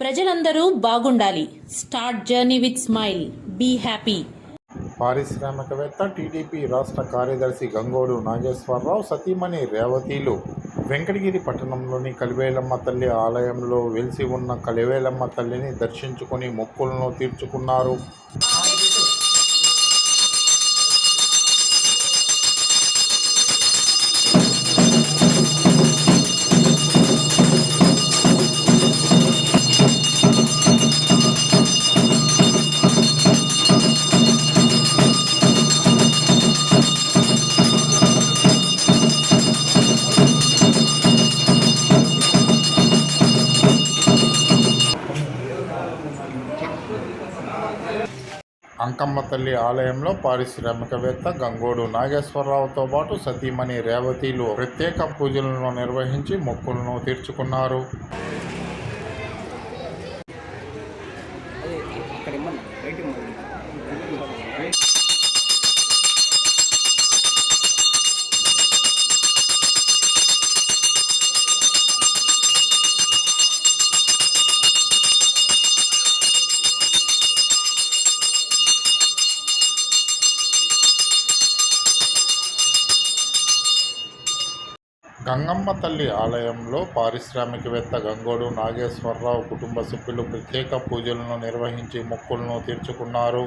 ప్రజలందరూ బాగుండాలి. Start journey with smile. Be happy. పారిశ్రామికవేత్త టీడీపీ రాష్ట్ర కార్యదర్శి గంగోడు నాగేశ్వరరావు సతీమణి రేవతిలు వెంకటగిరి పట్టణంలోని కలివేలమ్మ తల్లి ఆలయంలో వెలిసి ఉన్న కలివేలమ్మ తల్లిని దర్శించుకుని మొక్కులను తీర్చుకున్నారు. అంకమ్మ తల్లి ఆలయంలో పారిశ్రామికవేత్త గంగోడు నాగేశ్వరరావుతో పాటు సతీమణి రేవతిలు ప్రత్యేక పూజలను నిర్వహించి మొక్కులను తీర్చుకున్నారు. గంగమ్మ తల్లి ఆలయంలో పారిశ్రామికవేత్త గంగోడు నాగేశ్వరరావు కుటుంబ సభ్యులు ప్రత్యేక పూజలను నిర్వహించి మొక్కులను తీర్చుకున్నారు.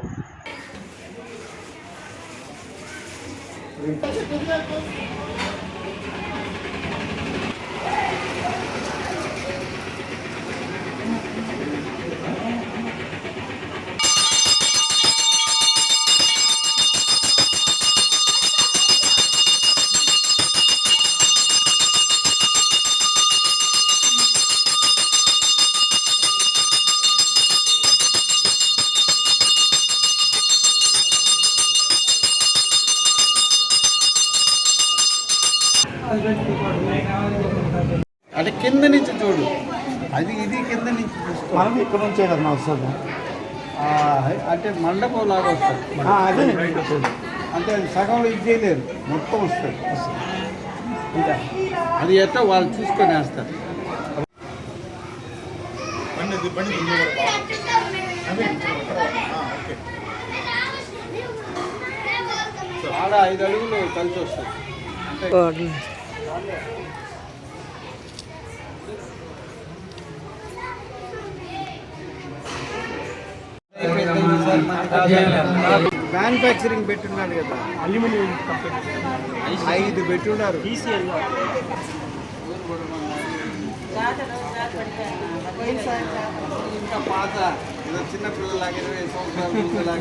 అంటే కింద నుంచి చూడు, అది ఇది కింద నుంచి మనం ఇక్కడ నుంచే కదా వస్తుంది. అంటే మండపం లాగా వస్తుంది. అదే అంటే అది సగంలో ఇది చేయలేరు, మొత్తం వస్తుంది. ఇంకా అది ఎట్టో వాళ్ళు చూసుకొని వేస్తారు. ఆడ 5 అడుగులు కలిసి వస్తుంది. అంటే మ్యానుఫ్యాక్చరింగ్ పెట్టున్నాడు కదా, అల్యూమినియం కంపెనీ 5 పెట్టున్నారు. ఇంకా పాత చిన్న పిల్లలాగా 20 సంవత్సరాల